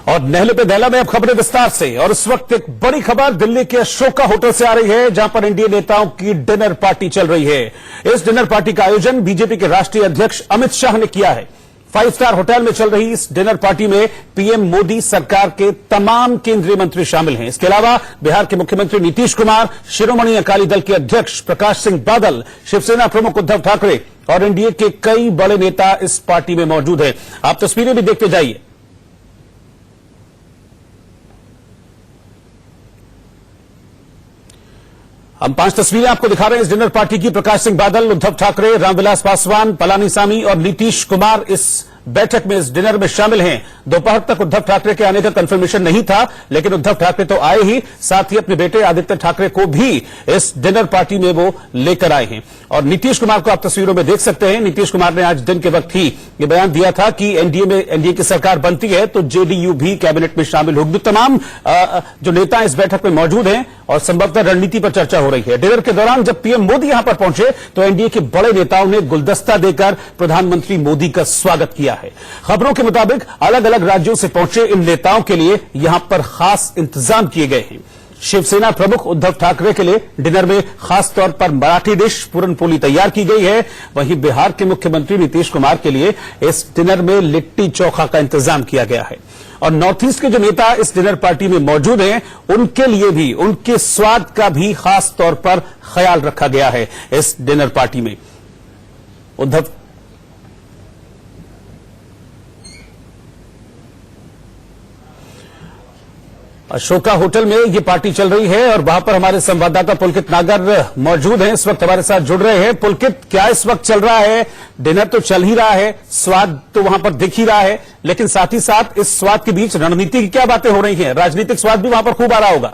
और नहले पे दहला में अब खबरें विस्तार से। और इस वक्त एक बड़ी खबर दिल्ली के अशोका होटल से आ रही है, जहां पर एनडीए नेताओं की डिनर पार्टी चल रही है। इस डिनर पार्टी का आयोजन बीजेपी के राष्ट्रीय अध्यक्ष अमित शाह ने किया है। 5 स्टार होटल में चल रही इस डिनर पार्टी में पीएम मोदी सरकार के तमाम केंद्रीय मंत्री शामिल हैं। इसके अलावा बिहार के मुख्यमंत्री नीतीश कुमार, शिरोमणि अकाली दल के अध्यक्ष प्रकाश सिंह बादल, शिवसेना प्रमुख उद्धव ठाकरे और एनडीए के कई बड़े नेता इस पार्टी में मौजूद हैं। आप तस्वीरें भी देखते जाइए। हम 5 तस्वीरें आपको दिखा रहे हैं इस डिनर पार्टी की। प्रकाश सिंह बादल, उद्धव ठाकरे, रामविलास पासवान, पलानीसामी और नीतीश कुमार इस बैठक में, इस डिनर में शामिल हैं। दोपहर तक उद्धव ठाकरे के आने का कंफर्मेशन नहीं था, लेकिन उद्धव ठाकरे तो आए ही, साथ ही अपने बेटे आदित्य ठाकरे को भी इस डिनर पार्टी में वो लेकर आए हैं। और नीतीश कुमार को आप तस्वीरों में देख सकते हैं। नीतीश कुमार ने आज दिन के वक्त ही ये बयान दिया था कि एनडीए की सरकार बनती है तो जेडीयू भी कैबिनेट में शामिल होगी। तमाम जो नेता इस बैठक में मौजूद हैं और संभवतः रणनीति पर चर्चा हो रही है। डिनर के दौरान जब पीएम मोदी यहां पर पहुंचे तो एनडीए के बड़े नेताओं ने गुलदस्ता देकर प्रधानमंत्री मोदी का स्वागत किया है। खबरों के मुताबिक अलग अलग राज्यों से पहुंचे इन नेताओं के लिए यहां पर खास इंतजाम किए गए हैं। शिवसेना प्रमुख उद्धव ठाकरे के लिए डिनर में खास तौर पर मराठी डिश पूरनपोली तैयार की गई है। वहीं बिहार के मुख्यमंत्री नीतीश कुमार के लिए इस डिनर में लिट्टी चोखा का इंतजाम किया गया है। और नॉर्थ ईस्ट के जो नेता इस डिनर पार्टी में मौजूद हैं, उनके लिए भी, उनके स्वाद का भी खास तौर पर ख्याल रखा गया है इस डिनर पार्टी में। उद्धव अशोका होटल में ये पार्टी चल रही है और वहां पर हमारे संवाददाता पुलकित नागर मौजूद हैं, इस वक्त हमारे साथ जुड़ रहे हैं। पुलकित, क्या इस वक्त चल रहा है? डिनर तो चल ही रहा है, स्वाद तो वहां पर दिख ही रहा है, लेकिन साथ ही साथ इस स्वाद के बीच रणनीति की क्या बातें हो रही हैं? राजनीतिक स्वाद भी वहां पर खूब आ रहा होगा।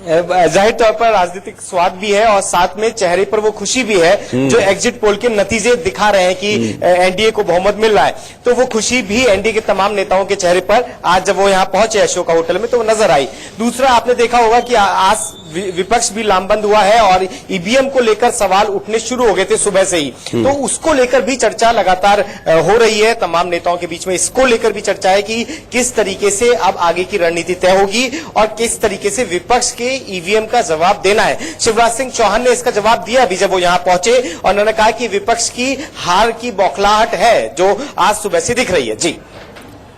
जाहिर तौर पर राजनीतिक स्वाद भी है और साथ में चेहरे पर वो खुशी भी है जो एग्जिट पोल के नतीजे दिखा रहे हैं कि एनडीए को बहुमत मिल रहा है। तो वो खुशी भी एनडीए के तमाम नेताओं के चेहरे पर आज जब वो यहाँ पहुंचे अशोका होटल में तो वो नजर आई। दूसरा, आपने देखा होगा कि आज विपक्ष भी लामबंद हुआ है और ईवीएम को लेकर सवाल उठने शुरू हो गए थे सुबह से ही, तो उसको लेकर भी चर्चा लगातार हो रही है तमाम नेताओं के बीच में। इसको लेकर भी चर्चा है कि किस तरीके से अब आगे की रणनीति तय होगी और किस तरीके से विपक्ष के ईवीएम का जवाब देना है। शिवराज सिंह चौहान ने इसका जवाब दिया अभी जब वो यहां पहुंचे और उन्होंने कहा कि विपक्ष की हार की बौखलाहट है जो आज सुबह से दिख रही है। जी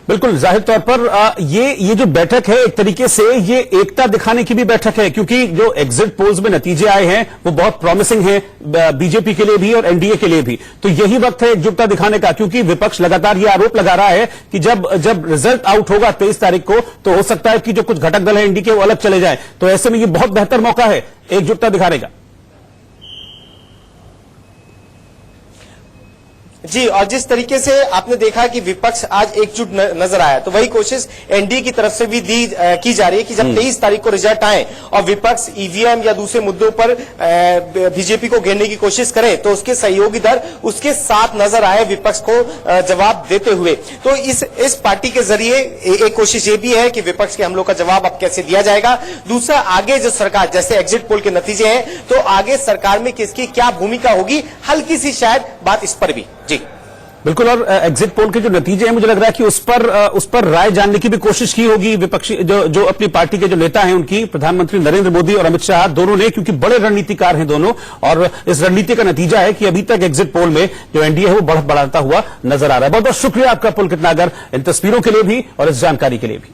बिल्कुल, जाहिर तौर पर ये जो बैठक है एक तरीके से ये एकता दिखाने की भी बैठक है, क्योंकि जो एग्जिट पोल्स में नतीजे आए हैं वो बहुत प्रॉमिसिंग हैं बीजेपी के लिए भी और एनडीए के लिए भी। तो यही वक्त है एकजुटता दिखाने का, क्योंकि विपक्ष लगातार ये आरोप लगा रहा है कि जब रिजल्ट आउट होगा 23 तारीख को तो हो सकता है कि जो कुछ घटक दल है एनडीए के वो अलग चले जाए। तो ऐसे में ये बहुत बेहतर मौका है एकजुटता दिखाने का। जी, और जिस तरीके से आपने देखा कि विपक्ष आज एकजुट नजर आया, तो वही कोशिश एनडीए की तरफ से भी की जा रही है कि जब 23 तारीख को रिजल्ट आए और विपक्ष ईवीएम या दूसरे मुद्दों पर बीजेपी को घेरने की कोशिश करे तो उसके सहयोगी दल उसके साथ नजर आए विपक्ष को जवाब देते हुए। तो इस पार्टी के जरिए एक कोशिश ये भी है कि विपक्ष के हमलों का जवाब अब कैसे दिया जाएगा। दूसरा, आगे जो सरकार, जैसे एग्जिट पोल के नतीजे हैं, तो आगे सरकार में किसकी क्या भूमिका होगी, हल्की सी शायद बात इस पर भी। जी बिल्कुल, और एग्जिट पोल के जो नतीजे हैं मुझे लग रहा है कि उस पर राय जानने की भी कोशिश की होगी विपक्षी जो अपनी पार्टी के जो नेता हैं उनकी, प्रधानमंत्री नरेंद्र मोदी और अमित शाह दोनों ने, क्योंकि बड़े रणनीतिकार हैं दोनों। और इस रणनीति का नतीजा है कि अभी तक एग्जिट पोल में जो एनडीए है वो बढ़त बढ़ाता हुआ नजर आ रहा है। बहुत बहुत शुक्रिया आपका पुलकित नागर, इन तस्वीरों के लिए भी और इस जानकारी के लिए भी।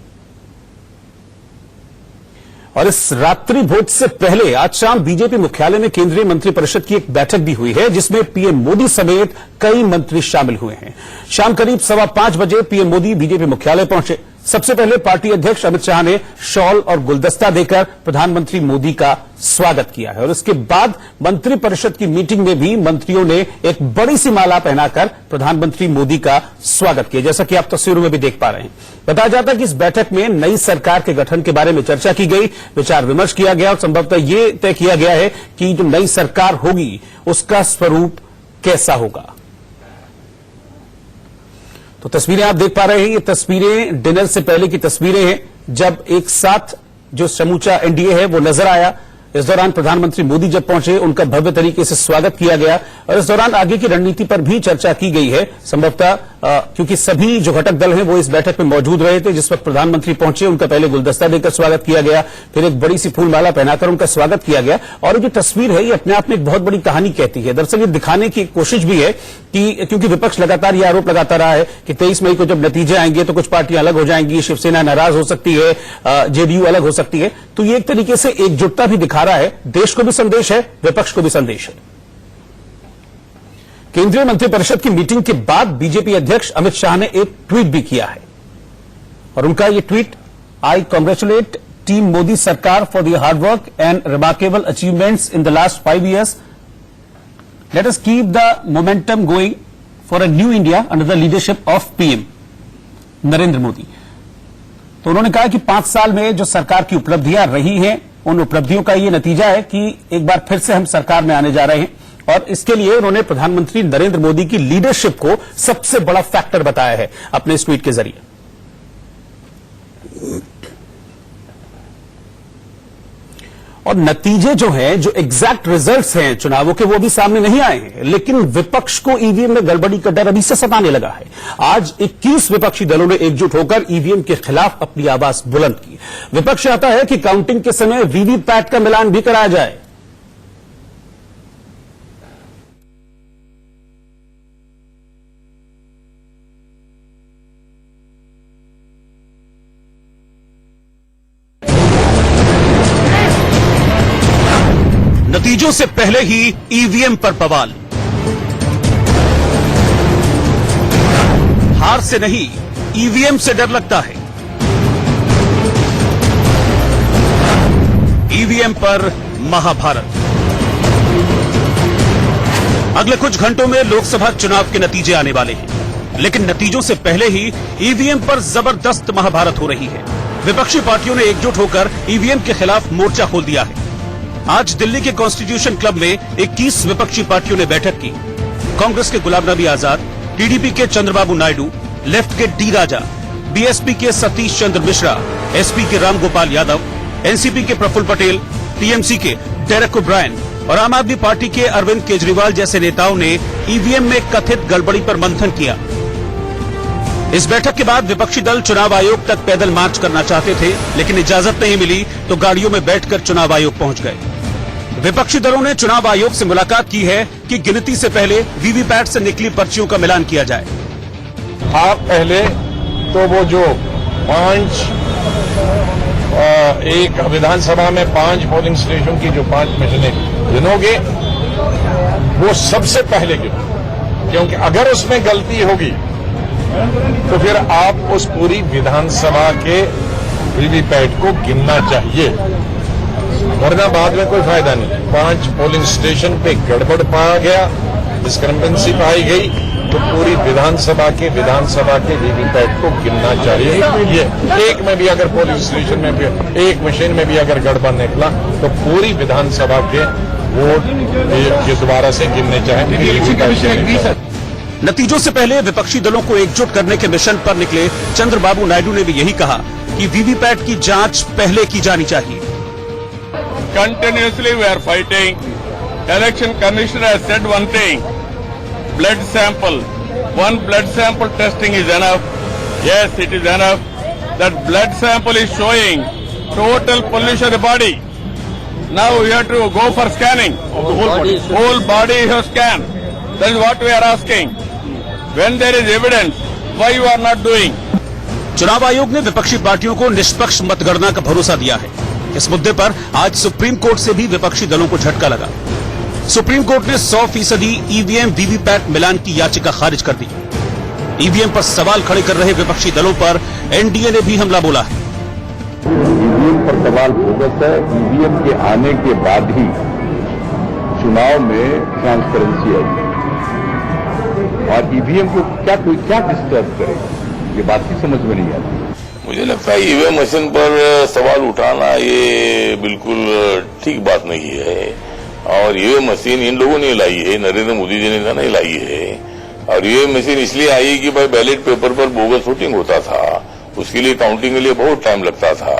और इस रात्रि भोज से पहले आज शाम बीजेपी मुख्यालय में केंद्रीय मंत्रिपरिषद की एक बैठक भी हुई है, जिसमें पीएम मोदी समेत कई मंत्री शामिल हुए हैं। शाम करीब 5:15 बजे पीएम मोदी बीजेपी मुख्यालय पहुंचे। सबसे पहले पार्टी अध्यक्ष अमित शाह ने शॉल और गुलदस्ता देकर प्रधानमंत्री मोदी का स्वागत किया है और उसके बाद मंत्रिपरिषद की मीटिंग में भी मंत्रियों ने एक बड़ी सी माला पहनाकर प्रधानमंत्री मोदी का स्वागत किया, जैसा कि आप तस्वीरों में भी देख पा रहे हैं। बताया जाता है कि इस बैठक में नई सरकार के गठन के बारे में चर्चा की गई, विचार विमर्श किया गया और संभवतः ये तय किया गया है कि जो नई सरकार होगी उसका स्वरूप कैसा होगा। तो तस्वीरें आप देख पा रहे हैं, ये तस्वीरें डिनर से पहले की तस्वीरें हैं, जब एक साथ जो समूचा एनडीए है वो नजर आया। इस दौरान प्रधानमंत्री मोदी जब पहुंचे उनका भव्य तरीके से स्वागत किया गया और इस दौरान आगे की रणनीति पर भी चर्चा की गई है। संभवतः क्योंकि सभी जो घटक दल हैं वो इस बैठक में मौजूद रहे थे। जिस वक्त प्रधानमंत्री पहुंचे उनका पहले गुलदस्ता देकर स्वागत किया गया, फिर एक बड़ी सी फूलमाला पहनाकर उनका स्वागत किया गया और जो तस्वीर है ये अपने आप में एक बहुत बड़ी कहानी कहती है। दरअसल ये दिखाने की कोशिश भी है कि क्योंकि विपक्ष लगातार ये आरोप लगाता रहा है कि 23 मई को जब नतीजे आएंगे तो कुछ पार्टियां अलग हो जाएंगी, शिवसेना नाराज हो सकती है, जेडीयू अलग हो सकती है। तो ये एक तरीके से एकजुटता भी दिखा रहा है, देश को भी संदेश है, विपक्ष को भी संदेश है। केंद्रीय मंत्रिपरिषद की मीटिंग के बाद बीजेपी अध्यक्ष अमित शाह ने एक ट्वीट भी किया है और उनका ये ट्वीट, आई कांग्रेचुलेट टीम मोदी सरकार for the hard work and remarkable achievements in the last 5 years. Let us keep the momentum going for a new India under the leadership of PM Narendra Modi. तो उन्होंने कहा कि 5 साल में जो सरकार की उपलब्धियां रही हैं उन उपलब्धियों का ये नतीजा है कि एक बार फिर से हम सरकार में आने जा रहे हैं और इसके लिए उन्होंने प्रधानमंत्री नरेंद्र मोदी की लीडरशिप को सबसे बड़ा फैक्टर बताया है अपने इस ट्वीट के जरिए। और नतीजे जो हैं, जो एग्जैक्ट रिजल्ट्स हैं चुनावों के, वो भी सामने नहीं आए हैं, लेकिन विपक्ष को ईवीएम में गड़बड़ी का डर अभी से सताने लगा है। आज 21 विपक्षी दलों ने एकजुट होकर ईवीएम के खिलाफ अपनी आवाज बुलंद की। विपक्ष चाहता है कि काउंटिंग के समय वीवीपैट का मिलान भी कराया जाए। नतीजों से पहले ही ईवीएम पर बवाल, हार से नहीं ईवीएम से डर लगता है। ईवीएम पर महाभारत। अगले कुछ घंटों में लोकसभा चुनाव के नतीजे आने वाले हैं, लेकिन नतीजों से पहले ही ईवीएम पर जबरदस्त महाभारत हो रही है। विपक्षी पार्टियों ने एकजुट होकर ईवीएम के खिलाफ मोर्चा खोल दिया है। आज दिल्ली के कॉन्स्टिट्यूशन क्लब में 21 विपक्षी पार्टियों ने बैठक की। कांग्रेस के गुलाम नबी आजाद, टीडीपी के चंद्रबाबू नायडू, लेफ्ट के डी राजा, बीएसपी के सतीश चंद्र मिश्रा, एसपी के रामगोपाल यादव, एनसीपी के प्रफुल्ल पटेल, टीएमसी के डेरेक ओब्रायन और आम आदमी पार्टी के अरविंद केजरीवाल जैसे नेताओं ने ईवीएम में कथित गड़बड़ी पर मंथन किया। इस बैठक के बाद विपक्षी दल चुनाव आयोग तक पैदल मार्च करना चाहते थे, लेकिन इजाजत नहीं मिली तो गाड़ियों में बैठकर चुनाव आयोग पहुंच गए। विपक्षी दलों ने चुनाव आयोग से मुलाकात की है कि गिनती से पहले वीवीपैट से निकली पर्चियों का मिलान किया जाए। आप पहले तो वो जो 5 एक विधानसभा में 5 पोलिंग स्टेशन की जो 5 मशीनें गिनोगे वो सबसे पहले गिनो, क्योंकि अगर उसमें गलती होगी तो फिर आप उस पूरी विधानसभा के वीवीपैट को गिनना चाहिए, वरना बाद में कोई फायदा नहीं। 5 पोलिंग स्टेशन पे गड़बड़ पाया गया, डिस्क्रिपेंसी पाई गई, तो पूरी विधानसभा के वीवीपैट को गिनना चाहिए। ये एक में भी अगर पोलिंग स्टेशन में भी एक मशीन में भी अगर गड़बड़ निकला तो पूरी विधानसभा के वोट के दोबारा से गिनने चाहिए। नतीजों से पहले विपक्षी दलों को एकजुट करने के मिशन पर निकले चंद्रबाबू नायडू ने भी यही कहा कि वीवीपैट की जांच पहले की जानी चाहिए। Continuously we are fighting. Election Commissioner has said one thing, blood sample. One blood sample testing is enough. Yes, it is enough. That blood sample is showing total pollution of the body. Now we have to go for scanning of the whole body. Whole body you have scanned. That is what we are asking. When there is evidence, why you are not doing? चुनाव आयोग ने विपक्षी पार्टियों को निष्पक्ष मतगणना का भरोसा दिया है। इस मुद्दे पर आज सुप्रीम कोर्ट से भी विपक्षी दलों को झटका लगा। सुप्रीम कोर्ट ने 100% ईवीएम वीवीपैट मिलान की याचिका खारिज कर दी। ईवीएम पर सवाल खड़े कर रहे विपक्षी दलों पर एनडीए ने भी हमला बोला है। ईवीएम पर सवाल बोगस है। ईवीएम के आने के बाद ही चुनाव में ट्रांसपेरेंसी आई और ईवीएम को क्या डिस्टर्ब करे, ये बात ही समझ में नहीं आती। मुझे लगता है ईवीएम मशीन पर सवाल उठाना ये बिल्कुल ठीक बात नहीं है और ईवीएम मशीन इन लोगों ने लाई है, नरेंद्र मोदी जी ने नहीं लाई है। और ईवीएम मशीन इसलिए आई कि भाई बैलेट पेपर पर बोगस वोटिंग होता था, उसके लिए काउंटिंग के लिए बहुत टाइम लगता था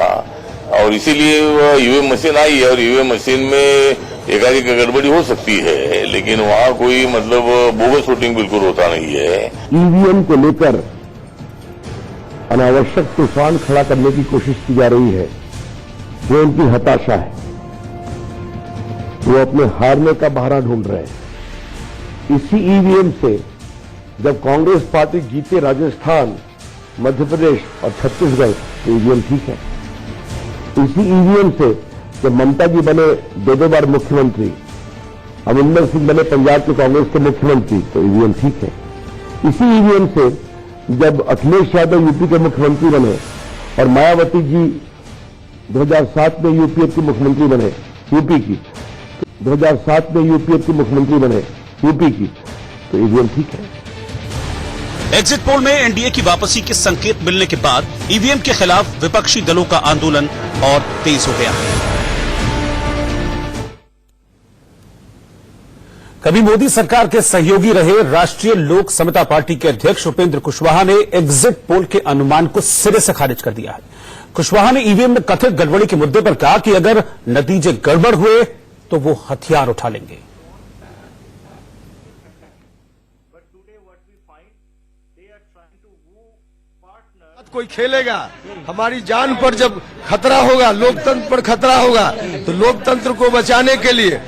और इसीलिए ईवीएम मशीन आई है और ईवीएम मशीन में एकाधिक गड़बड़ी हो सकती है, लेकिन वहाँ कोई मतलब बोगस वोटिंग बिल्कुल होता नहीं है। ईवीएम को लेकर अनावश्यक तूफान खड़ा करने की कोशिश की जा रही है, वो उनकी हताशा है। वो अपने हारने का बहाना ढूंढ रहे हैं। इसी ईवीएम से जब कांग्रेस पार्टी जीते राजस्थान, मध्य प्रदेश और छत्तीसगढ़, तो ईवीएम ठीक है। इसी ईवीएम से जब ममता जी बने 2 बार मुख्यमंत्री, अमरिंदर सिंह बने पंजाब के कांग्रेस के मुख्यमंत्री, तो ईवीएम ठीक है। इसी ईवीएम से जब अखिलेश यादव यूपी के मुख्यमंत्री बने और मायावती जी 2007 में यूपीए की मुख्यमंत्री बने, यूपी की 2007 में यूपीए की मुख्यमंत्री बने, यूपी की, तो ईवीएम ठीक है। एग्जिट पोल में एनडीए की वापसी के संकेत मिलने के बाद ईवीएम के खिलाफ विपक्षी दलों का आंदोलन और तेज हो गया। कभी मोदी सरकार के सहयोगी रहे राष्ट्रीय लोक समता पार्टी के अध्यक्ष उपेंद्र कुशवाहा ने एग्जिट पोल के अनुमान को सिरे से खारिज कर दिया है। कुशवाहा ने ईवीएम में कथित गड़बड़ी के मुद्दे पर कहा कि अगर नतीजे गड़बड़ हुए तो वो हथियार उठा लेंगे। कोई खेलेगा, हमारी जान पर जब खतरा होगा, लोकतंत्र पर खतरा होगा, तो लोकतंत्र को बचाने के लिए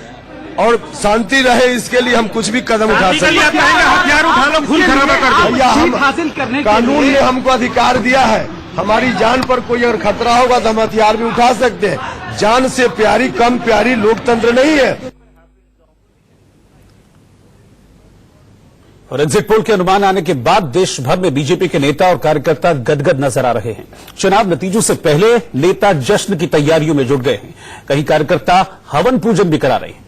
और शांति रहे, इसके लिए हम कुछ भी कदम उठा सकते हैं। हथियार उठा लो, खून खराबा कर दो। भैया, हम कानून ने हमको अधिकार दिया है, हमारी जान पर कोई अगर खतरा होगा तो हम हथियार भी उठा सकते हैं। जान से प्यारी कम प्यारी लोकतंत्र नहीं है। और एग्जिट पोल के अनुमान आने के बाद देश भर में बीजेपी के नेता और कार्यकर्ता गदगद नजर आ रहे हैं। चुनाव नतीजों से पहले नेता जश्न की तैयारियों में जुट गए हैं। कई कार्यकर्ता हवन पूजन भी करा रहे हैं।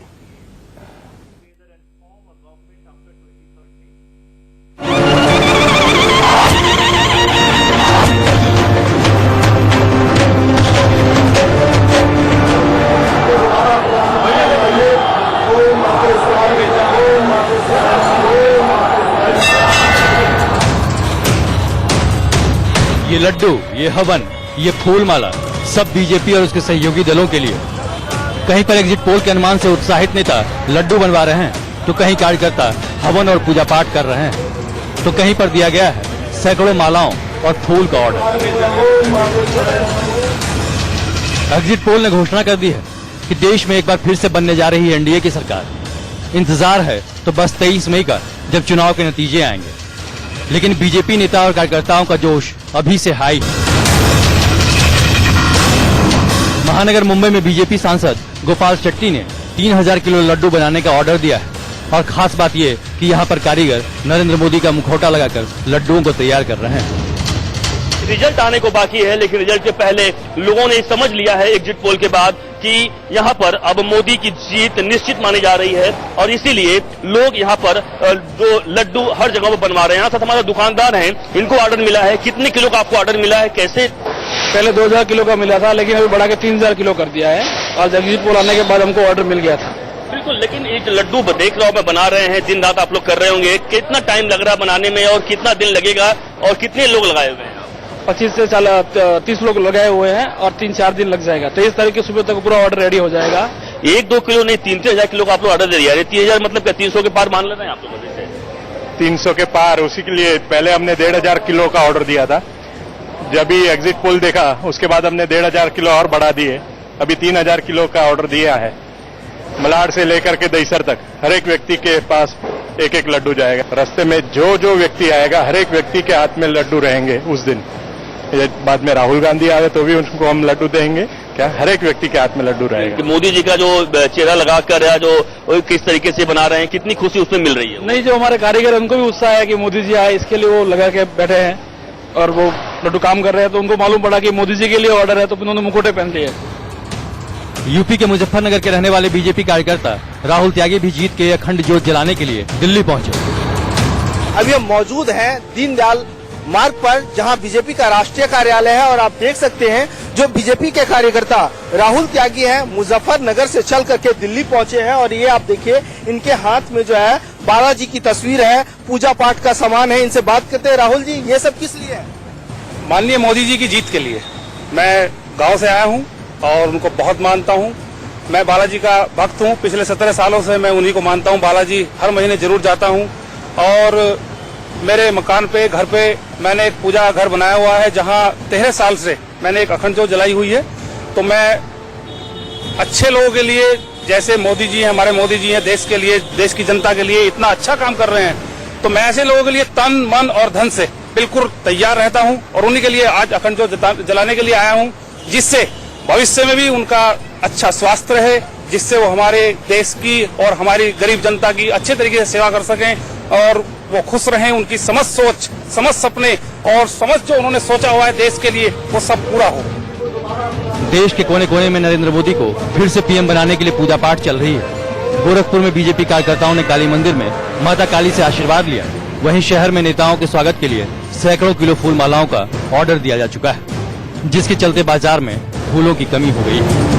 ये लड्डू, ये हवन, ये फूलमाला सब बीजेपी और उसके सहयोगी दलों के लिए। कहीं पर एग्जिट पोल के अनुमान से उत्साहित नेता लड्डू बनवा रहे हैं, तो कहीं कार्यकर्ता हवन और पूजा पाठ कर रहे हैं, तो कहीं पर दिया गया है सैकड़ों मालाओं और फूल का ऑर्डर। एग्जिट पोल ने घोषणा कर दी है कि देश में एक बार फिर से बनने जा रही है एनडीए की सरकार। इंतजार है तो बस 23 मई का, जब चुनाव के नतीजे आएंगे। लेकिन बीजेपी नेता और कार्यकर्ताओं का जोश अभी से हाई है। महानगर मुंबई में बीजेपी सांसद गोपाल शेट्टी ने 3000 किलो लड्डू बनाने का ऑर्डर दिया है। और खास बात यह कि यहाँ पर कारीगर नरेंद्र मोदी का मुखौटा लगाकर लड्डुओं को तैयार कर रहे हैं। रिजल्ट आने को बाकी है, लेकिन रिजल्ट के पहले लोगों ने समझ लिया है एग्जिट पोल के बाद कि यहाँ पर अब मोदी की जीत निश्चित मानी जा रही है, और इसीलिए लोग यहाँ पर जो लड्डू हर जगह पर बनवा रहे हैं। साथ हमारे दुकानदार हैं, इनको ऑर्डर मिला है। कितने किलो का आपको ऑर्डर मिला है, कैसे? पहले 2000 किलो का मिला था, लेकिन अभी बढ़ा के 3000 किलो कर दिया है। आज एग्जिट पोल आने के बाद हमको ऑर्डर मिल गया था। बिल्कुल, लेकिन एक लड्डू देख रहा हूँ मैं, बना रहे हैं, दिन रात आप लोग कर रहे होंगे। कितना टाइम लग रहा है बनाने में और कितना दिन लगेगा और कितने लोग लगाए हुए हैं? 25 से 30 लोग लगाए हुए हैं और 3-4 दिन लग जाएगा। 23 तारीख की सुबह तक पूरा ऑर्डर रेडी हो जाएगा। 1-2 किलो नहीं, 3-3 किलो का आप लोग ऑर्डर दे दिया है। 3000 मतलब क्या 300 के पार मान ले रहे हैं आप लोग? 300 के पार, उसी के लिए पहले हमने 1500 किलो का ऑर्डर दिया था। जब भी एग्जिट पोल देखा उसके बाद हमने 1500 किलो और बढ़ा दिए। अभी 3000 किलो का ऑर्डर दिया है। मलाड से लेकर के दहीसर तक हर एक व्यक्ति के पास एक एक लड्डू जाएगा। रास्ते में जो जो व्यक्ति आएगा हर एक व्यक्ति के हाथ में लड्डू रहेंगे उस दिन। बाद में राहुल गांधी आए तो भी उनको हम लड्डू देंगे। क्या हर एक व्यक्ति के हाथ में लड्डू रहेगा। मोदी जी का जो चेहरा लगाकर या जो किस तरीके से बना रहे हैं, कितनी खुशी उसमें मिल रही है? नहीं, जो हमारे कारीगर उनको भी उत्साह है कि मोदी जी आए, इसके लिए वो लगा के बैठे हैं और वो लड्डू काम कर रहे हैं। तो उनको मालूम पड़ा कि मोदी जी के लिए ऑर्डर है, तो उन्होंने मुखौटे पहन लिए। यूपी के मुजफ्फरनगर के रहने वाले बीजेपी कार्यकर्ता राहुल त्यागी भी जीत के अखंड ज्योत जलाने के लिए दिल्ली पहुंचे। अभी हम मौजूद हैं दीनदयाल मार्ग पर, जहां बीजेपी का राष्ट्रीय कार्यालय है, और आप देख सकते हैं जो बीजेपी के कार्यकर्ता राहुल त्यागी हैं, मुजफ्फरनगर से चल करके दिल्ली पहुंचे हैं। और ये आप देखिए, इनके हाथ में जो है बालाजी की तस्वीर है, पूजा पाठ का सामान है। इनसे बात करते हैं। राहुल जी, ये सब किस लिए है? माननीय मोदी जी की जीत के लिए। मैं गांव से आया हूं और उनको बहुत मानता हूं। मैं बालाजी का भक्त हूं, पिछले 17 सालों से मैं उन्हीं को मानता हूं। बालाजी हर महीने जरूर जाता हूं और मेरे मकान पे, घर पे मैंने एक पूजा घर बनाया हुआ है जहां 13 साल से मैंने एक अखंड ज्योत जलाई हुई है। तो मैं अच्छे लोगों के लिए, जैसे मोदी जी हैं, हमारे मोदी जी हैं, देश के लिए, देश की जनता के लिए इतना अच्छा काम कर रहे हैं, तो मैं ऐसे लोगों के लिए तन मन और धन से बिल्कुल तैयार रहता हूं और उन्हीं के लिए आज अखंड ज्योत जलाने के लिए आया हूं, जिससे भविष्य में भी उनका अच्छा स्वास्थ्य रहे, जिससे वो हमारे देश की और हमारी गरीब जनता की अच्छे तरीके से सेवा कर सकें और वो खुश रहें। उनकी समझ सोच, समझ सपने और समझ जो उन्होंने सोचा हुआ है देश के लिए, वो सब पूरा हो। देश के कोने कोने में नरेंद्र मोदी को फिर से पीएम बनाने के लिए पूजा पाठ चल रही है। गोरखपुर में बीजेपी कार्यकर्ताओं ने काली मंदिर में माता काली से आशीर्वाद लिया। वहीं शहर में नेताओं के स्वागत के लिए सैकड़ों किलो फूल मालाओं का ऑर्डर दिया जा चुका है, जिसके चलते बाजार में फूलों की कमी हो गई है।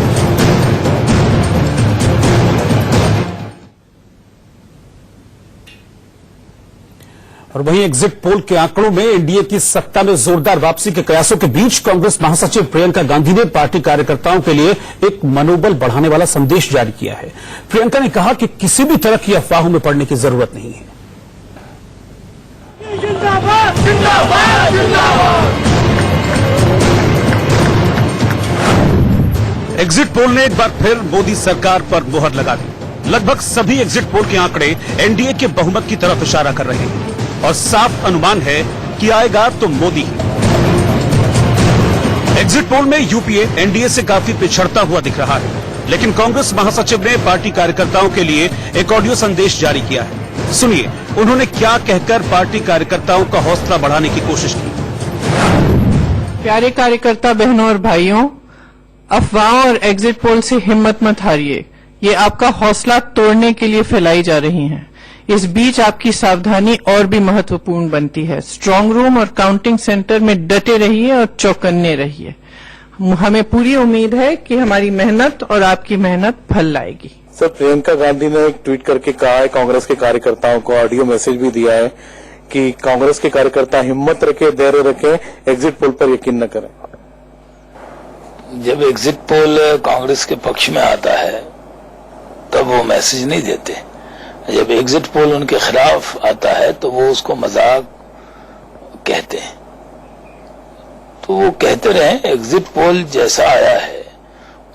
और वहीं एग्जिट पोल के आंकड़ों में एनडीए की सत्ता में जोरदार वापसी के प्रयासों के बीच कांग्रेस महासचिव प्रियंका गांधी ने पार्टी कार्यकर्ताओं के लिए एक मनोबल बढ़ाने वाला संदेश जारी किया है। प्रियंका ने कहा कि किसी भी तरह की अफवाहों में पड़ने की जरूरत नहीं है। जिंदाबाद, जिंदाबाद, जिंदाबाद। एग्जिट पोल ने एक बार फिर मोदी सरकार पर मुहर लगा दी। लगभग सभी एग्जिट पोल के आंकड़े एनडीए के बहुमत की तरफ इशारा कर रहे हैं और साफ अनुमान है कि आएगा तो मोदी ही। एग्जिट पोल में यूपीए एनडीए से काफी पिछड़ता हुआ दिख रहा है, लेकिन कांग्रेस महासचिव ने पार्टी कार्यकर्ताओं के लिए एक ऑडियो संदेश जारी किया है। सुनिए उन्होंने क्या कहकर पार्टी कार्यकर्ताओं का हौसला बढ़ाने की कोशिश की। प्यारे कार्यकर्ता बहनों और भाइयों, अफवाहों और एग्जिट पोल से हिम्मत मत हारिए। ये आपका हौसला तोड़ने के लिए फैलाई जा रही हैं। इस बीच आपकी सावधानी और भी महत्वपूर्ण बनती है। स्ट्रांग रूम और काउंटिंग सेंटर में डटे रहिए और चौकन्ने रहिए। हमें पूरी उम्मीद है कि हमारी मेहनत और आपकी मेहनत फल लाएगी। सर, प्रियंका गांधी ने एक ट्वीट करके कहा है, कांग्रेस के कार्यकर्ताओं को ऑडियो मैसेज भी दिया है कि कांग्रेस के कार्यकर्ता हिम्मत रखें, धैर्य रखें, एग्जिट पोल पर यकीन न करें। जब एग्जिट पोल कांग्रेस के पक्ष में आता है तब वो मैसेज नहीं देते। जब एग्जिट पोल उनके खिलाफ आता है तो वो उसको मजाक कहते हैं। तो वो कहते रहे, एग्जिट पोल जैसा आया है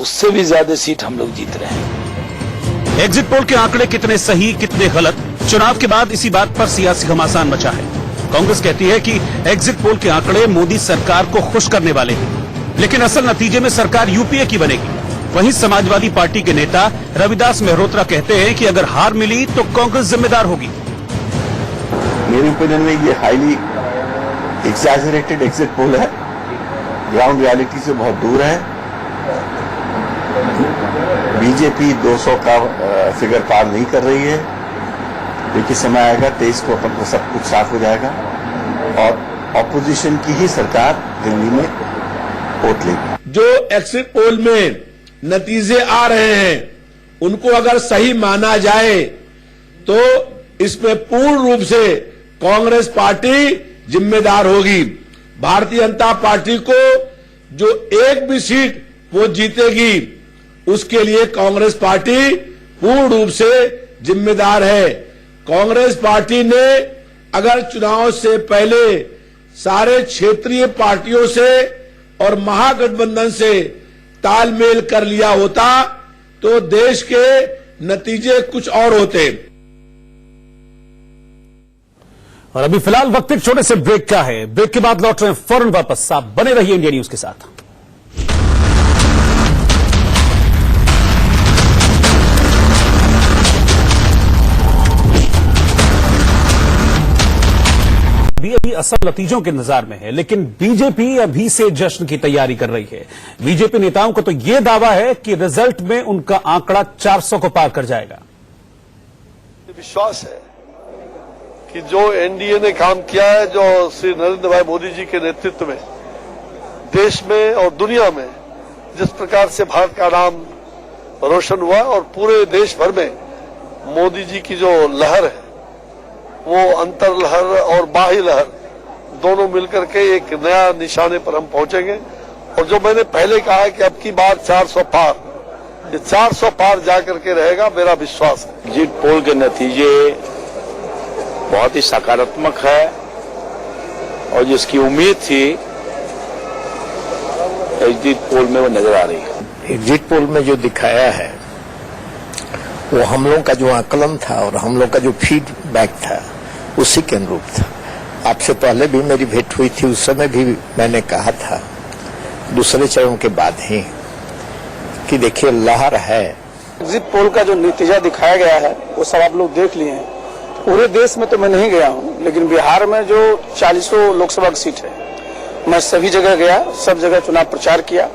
उससे भी ज्यादा सीट हम लोग जीत रहे हैं। एग्जिट पोल के आंकड़े कितने सही कितने गलत, चुनाव के बाद इसी बात पर सियासी घमासान मचा है। कांग्रेस कहती है कि एग्जिट पोल के आंकड़े मोदी सरकार को खुश करने वाले हैं, लेकिन असल नतीजे में सरकार यूपीए की बनेगी। वहीं समाजवादी पार्टी के नेता रविदास मेहरोत्रा कहते हैं कि अगर हार मिली तो कांग्रेस जिम्मेदार होगी। मेरी ओपिनियन में ये हाईली एक्सैजरेटेड एग्जिट पोल है, ग्राउंड रियलिटी से बहुत दूर है। बीजेपी 200 का फिगर पार नहीं कर रही है, लेकिन समय आएगा 23 को अपन को सब कुछ साफ हो जाएगा और ऑपोजिशन की ही सरकार दिल्ली में वोट लेगी। जो एग्जिट पोल में नतीजे आ रहे हैं उनको अगर सही माना जाए तो इसमें पूर्ण रूप से कांग्रेस पार्टी जिम्मेदार होगी। भारतीय जनता पार्टी को जो एक भी सीट वो जीतेगी उसके लिए कांग्रेस पार्टी पूर्ण रूप से जिम्मेदार है। कांग्रेस पार्टी ने अगर चुनाव से पहले सारे क्षेत्रीय पार्टियों से और महागठबंधन से तालमेल कर लिया होता तो देश के नतीजे कुछ और होते। और अभी फिलहाल वक्त एक छोटे से ब्रेक का है। ब्रेक के बाद लौट रहे हैं फौरन वापस। आप बने रहिए इंडिया न्यूज के साथ। अभी असल नतीजों के इंतजार में है, लेकिन बीजेपी अभी से जश्न की तैयारी कर रही है। बीजेपी नेताओं को तो यह दावा है कि रिजल्ट में उनका आंकड़ा 400 को पार कर जाएगा। विश्वास है कि जो एनडीए ने काम किया है, जो श्री नरेंद्र भाई मोदी जी के नेतृत्व में देश में और दुनिया में जिस प्रकार से भारत का नाम रोशन हुआ और पूरे देश भर में मोदी जी की जो लहर है वो अंतर लहर और बाह्य लहर दोनों मिलकर के एक नया निशाने पर हम पहुंचेंगे और जो मैंने पहले कहा है कि अब की बार 400 पार, ये 400 पार जाकर के रहेगा, मेरा विश्वास है। एग्जिट पोल के नतीजे बहुत ही सकारात्मक है और जिसकी उम्मीद थी एग्जिट पोल में वो नजर आ रही है। एग्जिट पोल में जो दिखाया है वो हम लोगों का जो आकलन था और हम लोग का जो फीडबैक था उसी के अनुरूप था। आपसे पहले भी मेरी भेंट हुई थी, उस समय भी मैंने कहा था दूसरे चरण के बाद ही कि देखिए लहर है। एग्जिट पोल का जो नतीजा दिखाया गया है वो सब आप लोग देख लिए हैं। पूरे देश में तो मैं नहीं गया हूं, लेकिन बिहार में जो 40 लोकसभा की सीट है मैं सभी जगह गया, सब जगह चुनाव प्रचार किया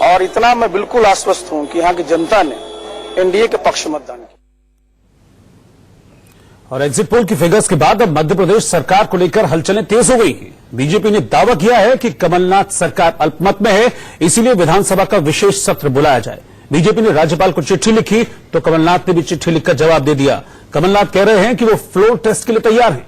और इतना मैं बिल्कुल आश्वस्त हूं कि यहाँ की जनता ने एनडीए के पक्ष मतदान किया। और एग्जिट पोल की फिगर्स के बाद अब मध्य प्रदेश सरकार को लेकर हलचलें तेज हो गई हैं। बीजेपी ने दावा किया है कि कमलनाथ सरकार अल्पमत में है, इसीलिए विधानसभा का विशेष सत्र बुलाया जाए। बीजेपी ने राज्यपाल को चिट्ठी लिखी तो कमलनाथ ने भी चिट्ठी लिखकर जवाब दे दिया। कमलनाथ कह रहे हैं कि वो फ्लोर टेस्ट के लिए तैयार हैं।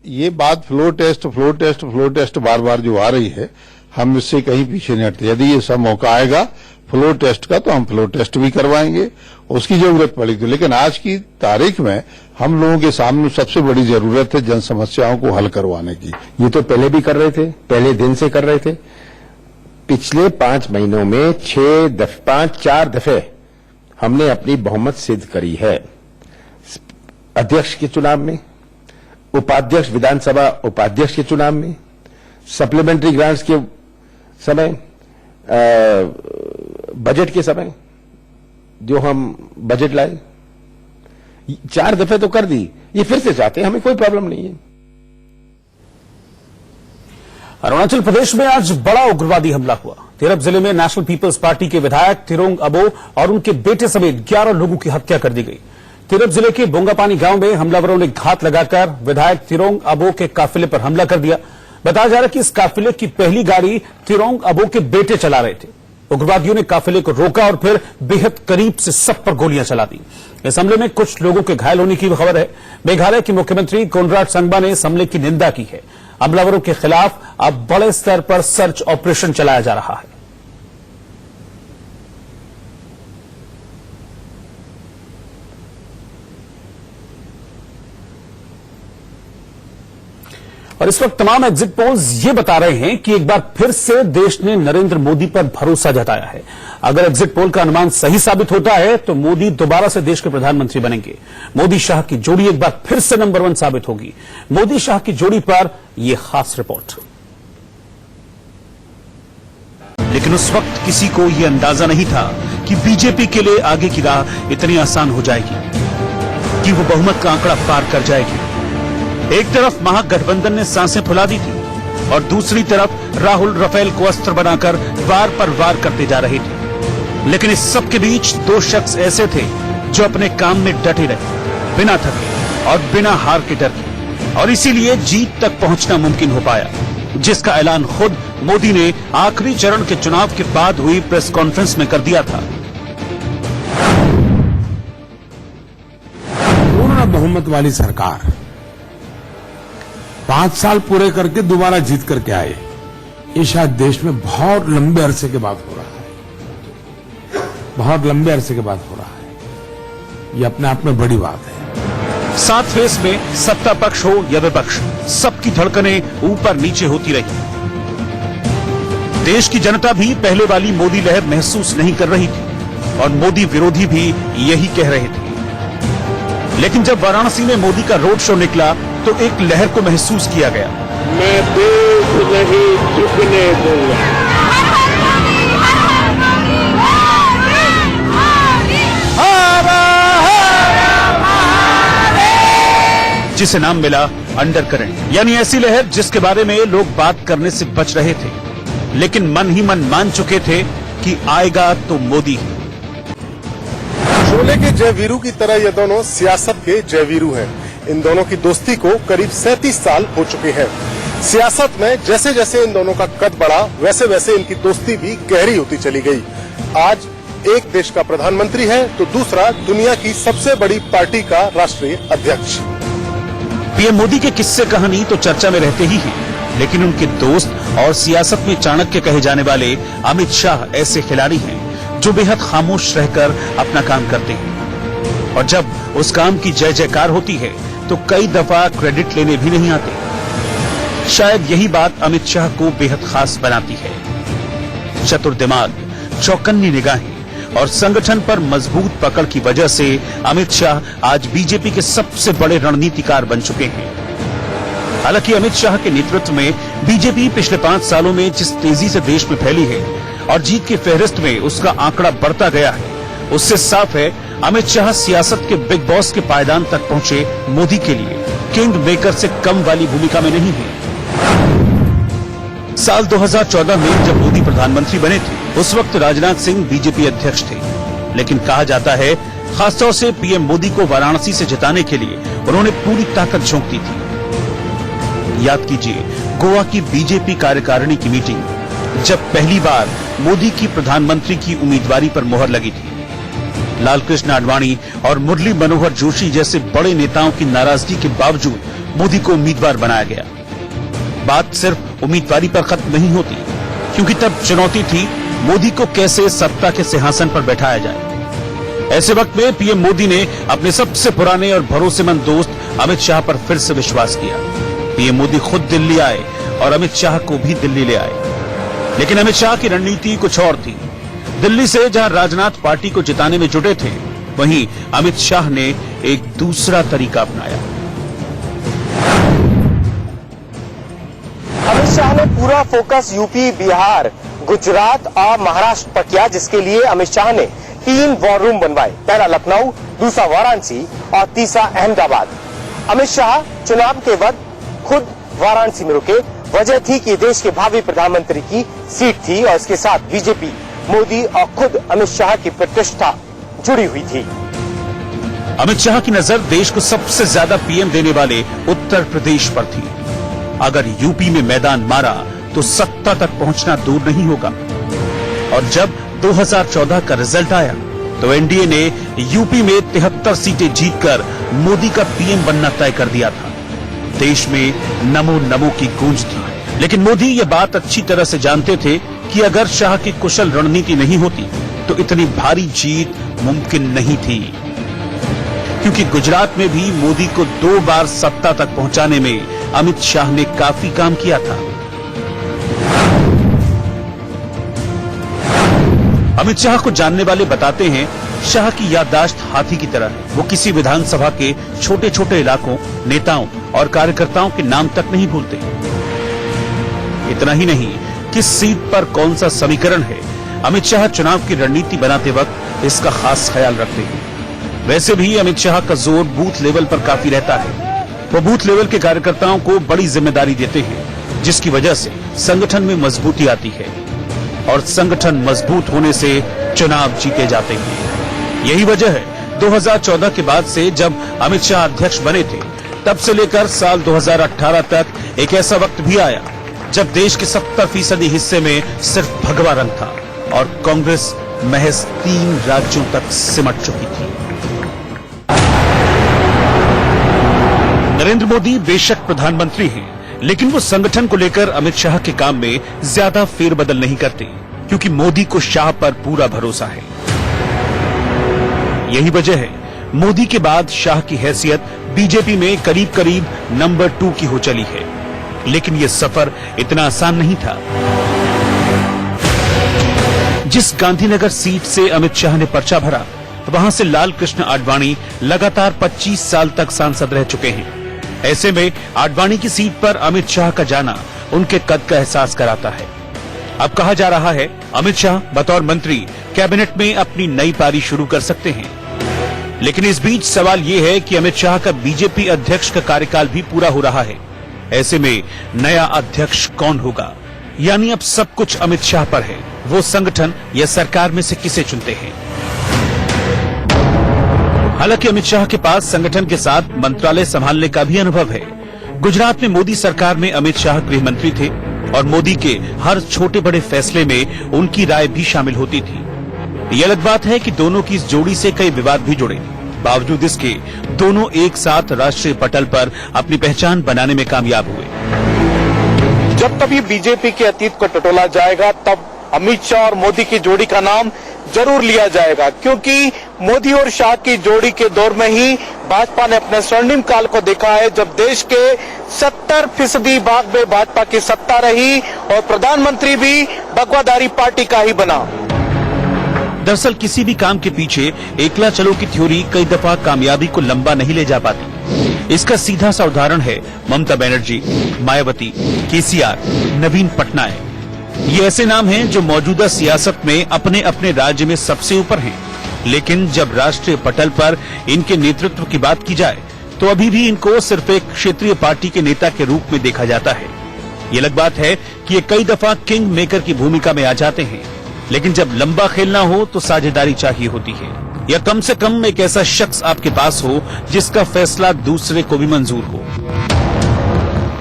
ये बात फ्लोर टेस्ट बार बार जो आ रही है, हम इससे कहीं पीछे नहीं हटते। यदि ये सब मौका आएगा फ्लोर टेस्ट का तो हम फ्लोर टेस्ट भी करवाएंगे, उसकी जरूरत पड़ेगी तो। लेकिन आज की तारीख में हम लोगों के सामने सबसे बड़ी जरूरत है जन समस्याओं को हल करवाने की। ये तो पहले भी कर रहे थे, पहले दिन से कर रहे थे। पिछले 5 महीनों में 4 दफे हमने अपनी बहुमत सिद्ध करी है। अध्यक्ष के चुनाव में, उपाध्यक्ष, विधानसभा उपाध्यक्ष के चुनाव में, सप्लीमेंट्री ग्रांट्स के समय, बजट के समय जो हम बजट लाए, 4 दफे तो कर दी। ये फिर से चाहते हैं, हमें कोई प्रॉब्लम नहीं है। अरुणाचल प्रदेश में आज बड़ा उग्रवादी हमला हुआ। तिरप जिले में नेशनल पीपल्स पार्टी के विधायक तिरोंग अबो और उनके बेटे समेत 11 लोगों की हत्या कर दी गई। तिरप जिले के बोंगापानी गांव में हमलावरों ने घात लगाकर विधायक तिरोंग अबो के काफिले पर हमला कर दिया। बताया जा रहा है कि इस काफिले की पहली गाड़ी तिरोंग अबो के बेटे चला रहे थे। उग्रवादियों ने काफिले को रोका और फिर बेहद करीब से सब पर गोलियां चला दी। इस हमले में कुछ लोगों के घायल होने की भी खबर है। मेघालय के मुख्यमंत्री कोनराड संगमा ने इस हमले की निंदा की है। हमलावरों के खिलाफ अब बड़े स्तर पर सर्च ऑपरेशन चलाया जा रहा है। और इस वक्त तमाम एग्जिट पोल्स ये बता रहे हैं कि एक बार फिर से देश ने नरेंद्र मोदी पर भरोसा जताया है। अगर एग्जिट पोल का अनुमान सही साबित होता है तो मोदी दोबारा से देश के प्रधानमंत्री बनेंगे। मोदी शाह की जोड़ी एक बार फिर से नंबर 1 साबित होगी। मोदी शाह की जोड़ी पर यह खास रिपोर्ट। लेकिन उस वक्त किसी को यह अंदाजा नहीं था कि बीजेपी के लिए आगे की राह इतनी आसान हो जाएगी, कि वो बहुमत का आंकड़ा पार कर जाएगी। एक तरफ महागठबंधन ने सांसें फुला दी थी और दूसरी तरफ राहुल राफेल को अस्त्र बनाकर वार पर वार करते जा रहे थे। लेकिन इस सब के बीच 2 शख्स ऐसे थे जो अपने काम में डटे रहे, बिना थके और बिना हार के डर के, और इसीलिए जीत तक पहुंचना मुमकिन हो पाया, जिसका ऐलान खुद मोदी ने आखिरी चरण के चुनाव के बाद हुई प्रेस कॉन्फ्रेंस में कर दिया था। पूर्ण बहुमत वाली सरकार 5 साल पूरे करके दोबारा जीत करके आए, ये शायद देश में बहुत लंबे अरसे के बाद हो रहा है, बहुत लंबे अरसे के बाद हो रहा है। ये अपने आप में बड़ी बात है। 7 फेस में सत्ता पक्ष हो या विपक्ष, सबकी धड़कनें ऊपर नीचे होती रही। देश की जनता भी पहले वाली मोदी लहर महसूस नहीं कर रही थी और मोदी विरोधी भी यही कह रहे थे। लेकिन जब वाराणसी में मोदी का रोड शो निकला तो एक लहर को महसूस किया गया। मैं देश नहीं झुकने दूंगा। जिसे नाम मिला अंडर करंट, यानी ऐसी लहर जिसके बारे में लोग बात करने से बच रहे थे, लेकिन मन ही मन मान चुके थे कि आएगा तो मोदी। शोले के जयवीरू की तरह ये दोनों सियासत के जयवीरू हैं। इन दोनों की दोस्ती को करीब 37 साल हो चुके हैं। सियासत में जैसे जैसे इन दोनों का कद बढ़ा, वैसे वैसे इनकी दोस्ती भी गहरी होती चली गई। आज एक देश का प्रधानमंत्री है तो दूसरा दुनिया की सबसे बड़ी पार्टी का राष्ट्रीय अध्यक्ष। पीएम मोदी के किस्से कहानी तो चर्चा में रहते ही हैं, लेकिन उनके दोस्त और सियासत में चाणक्य कहे जाने वाले अमित शाह ऐसे खिलाड़ी हैं जो बेहद खामोश रहकर अपना काम करते हैं और जब उस काम की जय जयकार होती है तो कई दफा क्रेडिट लेने भी नहीं आते। शायद यही बात अमित शाह को बेहद खास बनाती है। चतुर दिमाग, चौकन्नी निगाहें और संगठन पर मजबूत पकड़ की वजह से अमित शाह आज बीजेपी के सबसे बड़े रणनीतिकार बन चुके हैं। हालांकि अमित शाह के नेतृत्व में बीजेपी पिछले 5 सालों में जिस तेजी से देश में फैली है और जीत की फहरिस्त में उसका आंकड़ा बढ़ता गया है, उससे साफ है अमित शाह सियासत के बिग बॉस के पायदान तक पहुंचे मोदी के लिए किंग मेकर से कम वाली भूमिका में नहीं है। साल 2014 में जब मोदी प्रधानमंत्री बने थे उस वक्त राजनाथ सिंह बीजेपी अध्यक्ष थे, लेकिन कहा जाता है खासतौर से पीएम मोदी को वाराणसी से जिताने के लिए उन्होंने पूरी ताकत झोंक दी थी। याद कीजिए गोवा की बीजेपी कार्यकारिणी की मीटिंग, जब पहली बार मोदी की प्रधानमंत्री की उम्मीदवारी पर मोहर लगी थी। लालकृष्ण आडवाणी और मुरली मनोहर जोशी जैसे बड़े नेताओं की नाराजगी के बावजूद मोदी को उम्मीदवार बनाया गया। बात सिर्फ उम्मीदवारी पर खत्म नहीं होती, क्योंकि तब चुनौती थी मोदी को कैसे सत्ता के सिंहासन पर बैठाया जाए। ऐसे वक्त में पीएम मोदी ने अपने सबसे पुराने और भरोसेमंद दोस्त अमित शाह पर फिर से विश्वास किया। पीएम मोदी खुद दिल्ली आए और अमित शाह को भी दिल्ली ले आए, लेकिन अमित शाह की रणनीति कुछ और थी। दिल्ली से जहां राजनाथ पार्टी को जिताने में जुटे थे, वहीं अमित शाह ने एक दूसरा तरीका अपनाया। अमित शाह ने पूरा फोकस यूपी, बिहार, गुजरात और महाराष्ट्र पर किया, जिसके लिए अमित शाह ने 3 वॉर रूम बनवाए। पहला लखनऊ, दूसरा वाराणसी और तीसरा अहमदाबाद। अमित शाह चुनाव के वक्त खुद वाराणसी में रुके। वजह थी कि देश के भावी प्रधानमंत्री की सीट थी और इसके साथ बीजेपी, मोदी और खुद अमित शाह की प्रतिष्ठा जुड़ी हुई थी। अमित शाह की नजर देश को सबसे ज्यादा पीएम देने वाले उत्तर प्रदेश पर थी। अगर यूपी में मैदान मारा तो सत्ता तक पहुंचना दूर नहीं होगा। और जब 2014 का रिजल्ट आया तो एनडीए ने यूपी में 73 सीटें जीतकर मोदी का पीएम बनना तय कर दिया था। देश में नमो नमो की गूंज थी, लेकिन मोदी ये बात अच्छी तरह से जानते थे कि अगर शाह की कुशल रणनीति नहीं होती तो इतनी भारी जीत मुमकिन नहीं थी, क्योंकि गुजरात में भी मोदी को 2 बार सत्ता तक पहुंचाने में अमित शाह ने काफी काम किया था। अमित शाह को जानने वाले बताते हैं, शाह की याददाश्त हाथी की तरह है। वो किसी विधानसभा के छोटे छोटे इलाकों, नेताओं और कार्यकर्ताओं के नाम तक नहीं भूलते। इतना ही नहीं, किस सीट पर कौन सा समीकरण है, अमित शाह चुनाव की रणनीति बनाते वक्त इसका खास ख्याल रखते हैं। वैसे भी अमित शाह का जोर बूथ लेवल पर काफी रहता है। वो बूथ लेवल के कार्यकर्ताओं को बड़ी जिम्मेदारी देते हैं, जिसकी वजह से संगठन में मजबूती आती है और संगठन मजबूत होने से चुनाव जीते जाते हैं। यही वजह है 2014 के बाद से जब अमित शाह अध्यक्ष बने थे, तब से लेकर साल 2018 तक एक ऐसा वक्त भी आया जब देश के 70% हिस्से में सिर्फ भगवा रंग था और कांग्रेस महज 3 राज्यों तक सिमट चुकी थी। नरेंद्र मोदी बेशक प्रधानमंत्री हैं, लेकिन वो संगठन को लेकर अमित शाह के काम में ज्यादा फेरबदल नहीं करते, क्योंकि मोदी को शाह पर पूरा भरोसा है। यही वजह है मोदी के बाद शाह की हैसियत बीजेपी में करीब करीब नंबर 2 की हो चली है। लेकिन ये सफर इतना आसान नहीं था। जिस गांधीनगर सीट से अमित शाह ने पर्चा भरा, वहां से लालकृष्ण आडवाणी लगातार 25 साल तक सांसद रह चुके हैं। ऐसे में आडवाणी की सीट पर अमित शाह का जाना उनके कद का एहसास कराता है। अब कहा जा रहा है अमित शाह बतौर मंत्री कैबिनेट में अपनी नई पारी शुरू कर सकते हैं। लेकिन इस बीच सवाल ये है कि अमित शाह का बीजेपी अध्यक्ष का कार्यकाल भी पूरा हो रहा है। ऐसे में नया अध्यक्ष कौन होगा, यानी अब सब कुछ अमित शाह पर है। वो संगठन या सरकार में से किसे चुनते हैं। हालांकि अमित शाह के पास संगठन के साथ मंत्रालय संभालने का भी अनुभव है। गुजरात में मोदी सरकार में अमित शाह गृह मंत्री थे और मोदी के हर छोटे बड़े फैसले में उनकी राय भी शामिल होती थी। ये अलग बात है कि दोनों की इस जोड़ी से कई विवाद भी जुड़े। बावजूद इसके दोनों एक साथ राष्ट्रीय पटल पर अपनी पहचान बनाने में कामयाब हुए। जब तक ये बीजेपी के अतीत को टटोला जाएगा तब अमित शाह और मोदी की जोड़ी का नाम जरूर लिया जाएगा, क्योंकि मोदी और शाह की जोड़ी के दौर में ही भाजपा ने अपने स्वर्णिम काल को देखा है, जब देश के 70% भाग में भाजपा की सत्ता रही और प्रधानमंत्री भी बगवादारी पार्टी का ही बना। दरअसल किसी भी काम के पीछे एकला चलो की थ्योरी कई दफा कामयाबी को लंबा नहीं ले जा पाती। इसका सीधा सा उदाहरण है ममता बनर्जी, मायावती, केसीआर, नवीन पटनायक। ये ऐसे नाम हैं जो मौजूदा सियासत में अपने अपने राज्य में सबसे ऊपर हैं, लेकिन जब राष्ट्रीय पटल पर इनके नेतृत्व की बात की जाए तो अभी भी इनको सिर्फ एक क्षेत्रीय पार्टी के नेता के रूप में देखा जाता है। ये अलग बात है कि ये कई दफा किंग मेकर की भूमिका में आ जाते हैं, लेकिन जब लंबा खेलना हो तो साझेदारी चाहिए होती है, या कम से कम एक ऐसा शख्स आपके पास हो जिसका फैसला दूसरे को भी मंजूर हो।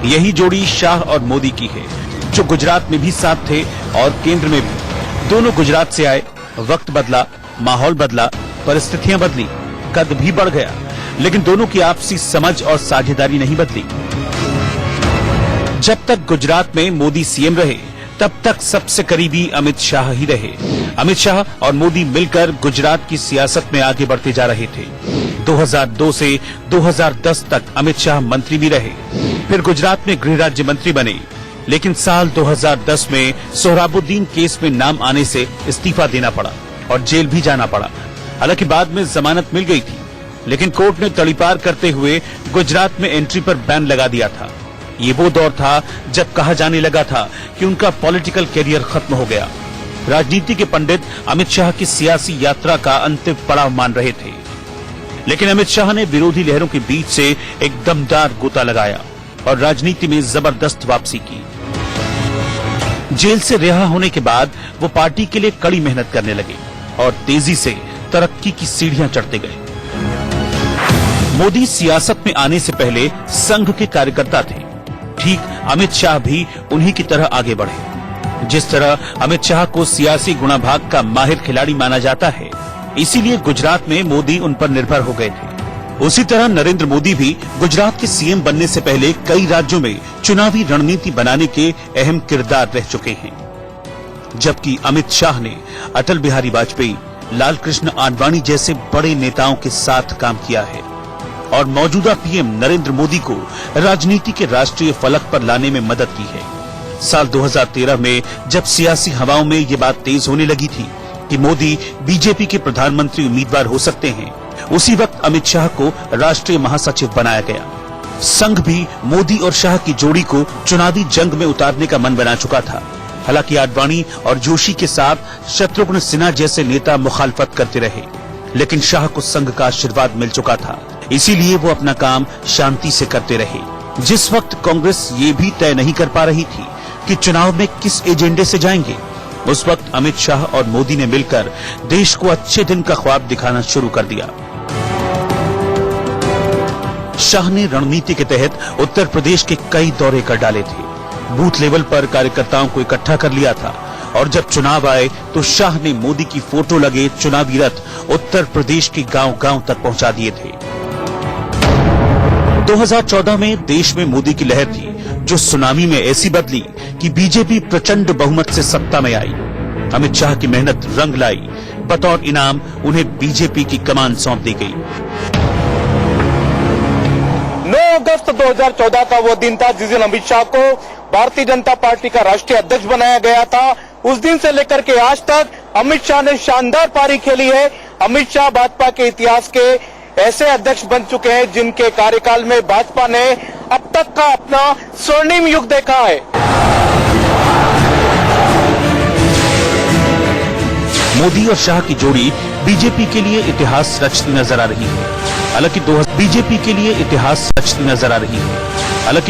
यही जोड़ी शाह और मोदी की है, जो गुजरात में भी साथ थे और केंद्र में भी। दोनों गुजरात से आए, वक्त बदला, माहौल बदला, परिस्थितियां बदली, कद भी बढ़ गया, लेकिन दोनों की आपसी समझ और साझेदारी नहीं बदली। जब तक गुजरात में मोदी सीएम रहे तब तक सबसे करीबी अमित शाह ही रहे। अमित शाह और मोदी मिलकर गुजरात की सियासत में आगे बढ़ते जा रहे थे। 2002 से 2010 तक अमित शाह मंत्री भी रहे, फिर गुजरात में गृह राज्य मंत्री बने, लेकिन साल 2010 में सोहराबुद्दीन केस में नाम आने से इस्तीफा देना पड़ा और जेल भी जाना पड़ा। हालांकि बाद में जमानत मिल गई थी, लेकिन कोर्ट ने तड़ीपार करते हुए गुजरात में एंट्री पर बैन लगा दिया था। ये वो दौर था जब कहा जाने लगा था कि उनका पॉलिटिकल कैरियर खत्म हो गया। राजनीति के पंडित अमित शाह की सियासी यात्रा का अंतिम पड़ाव मान रहे थे, लेकिन अमित शाह ने विरोधी लहरों के बीच से एक दमदार गोता लगाया और राजनीति में जबरदस्त वापसी की। जेल से रिहा होने के बाद वो पार्टी के लिए कड़ी मेहनत करने लगे और तेजी से तरक्की की सीढ़ियां चढ़ते गए। मोदी सियासत में आने से पहले संघ के कार्यकर्ता थे, ठीक अमित शाह भी उन्हीं की तरह आगे बढ़े। जिस तरह अमित शाह को सियासी गुणाभाग का माहिर खिलाड़ी माना जाता है, इसीलिए गुजरात में मोदी उन पर निर्भर हो गए थे। उसी तरह नरेंद्र मोदी भी गुजरात के सीएम बनने से पहले कई राज्यों में चुनावी रणनीति बनाने के अहम किरदार रह चुके हैं, जबकि अमित शाह ने अटल बिहारी वाजपेयी, लाल कृष्ण आडवाणी जैसे बड़े नेताओं के साथ काम किया है और मौजूदा पीएम नरेंद्र मोदी को राजनीति के राष्ट्रीय फलक पर लाने में मदद की है। साल 2013 में जब सियासी हवाओं में ये बात तेज होने लगी थी कि मोदी बीजेपी के प्रधानमंत्री उम्मीदवार हो सकते हैं, उसी वक्त अमित शाह को राष्ट्रीय महासचिव बनाया गया। संघ भी मोदी और शाह की जोड़ी को चुनावी जंग में उतारने का मन बना चुका था। हालांकि आडवाणी और जोशी के साथ शत्रुघ्न सिन्हा जैसे नेता मुखालफत करते रहे, लेकिन शाह को संघ का आशीर्वाद मिल चुका था, इसीलिए वो अपना काम शांति से करते रहे। जिस वक्त कांग्रेस ये भी तय नहीं कर पा रही थी कि चुनाव में किस एजेंडे से जाएंगे, उस वक्त अमित शाह और मोदी ने मिलकर देश को अच्छे दिन का ख्वाब दिखाना शुरू कर दिया। शाह ने रणनीति के तहत उत्तर प्रदेश के कई दौरे कर डाले थे, बूथ लेवल पर कार्यकर्ताओं को इकट्ठा कर लिया था और जब चुनाव आए तो शाह ने मोदी की फोटो लगे चुनावी रथ उत्तर प्रदेश के गांव-गांव तक पहुंचा दिए थे। 2014 में देश में मोदी की लहर थी जो सुनामी में ऐसी बदली कि बीजेपी प्रचंड बहुमत से सत्ता में आई। अमित शाह की मेहनत रंग लाई, बतौर इनाम उन्हें बीजेपी की कमान सौंप दी गई। 9 अगस्त 2014 का वो दिन था जिस दिन अमित शाह को भारतीय जनता पार्टी का राष्ट्रीय अध्यक्ष बनाया गया था। उस दिन से लेकर के आज तक अमित शाह ने शानदार पारी खेली है। अमित शाह भाजपा के इतिहास के ऐसे अध्यक्ष बन चुके हैं जिनके कार्यकाल में भाजपा ने अब तक का अपना स्वर्णिम युग देखा है। मोदी और शाह की जोड़ी बीजेपी के लिए इतिहास रचती नजर आ रही है। हालांकि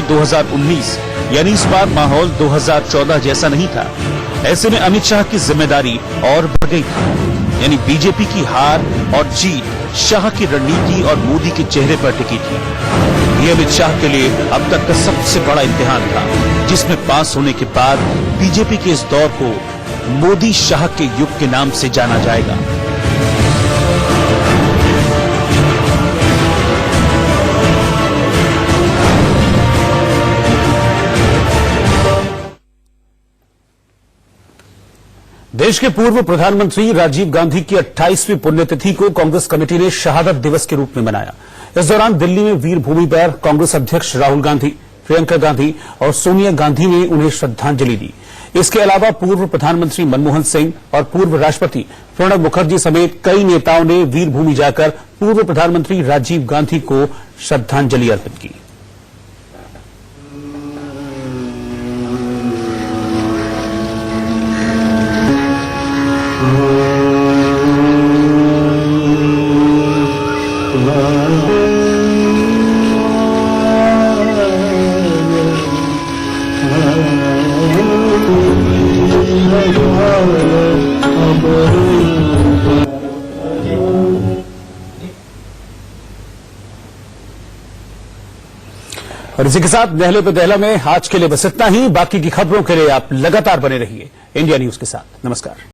2019 यानी इस बार माहौल 2014 जैसा नहीं था। ऐसे में अमित शाह की जिम्मेदारी और बढ़ गई थी, यानी बीजेपी की हार और जीत शाह की रणनीति और मोदी के चेहरे पर टिकी थी। ये अमित शाह के लिए अब तक का सबसे बड़ा इम्तिहान था, जिसमें पास होने के बाद बीजेपी के इस दौर को मोदी शाह के युग के नाम से जाना जाएगा। देश के पूर्व प्रधानमंत्री राजीव गांधी की 28वीं पुण्यतिथि को कांग्रेस कमेटी ने शहादत दिवस के रूप में मनाया। इस दौरान दिल्ली में वीर भूमि पर कांग्रेस अध्यक्ष राहुल गांधी, प्रियंका गांधी और सोनिया गांधी ने उन्हें श्रद्धांजलि दी। इसके अलावा पूर्व प्रधानमंत्री मनमोहन सिंह और पूर्व राष्ट्रपति प्रणब मुखर्जी समेत कई नेताओं ने वीर भूमि जाकर पूर्व प्रधानमंत्री राजीव गांधी को श्रद्धांजलि अर्पित की। और इसी के साथ दहले पे दहला में आज के लिए बस इतना ही। बाकी की खबरों के लिए आप लगातार बने रहिए इंडिया न्यूज के साथ। नमस्कार।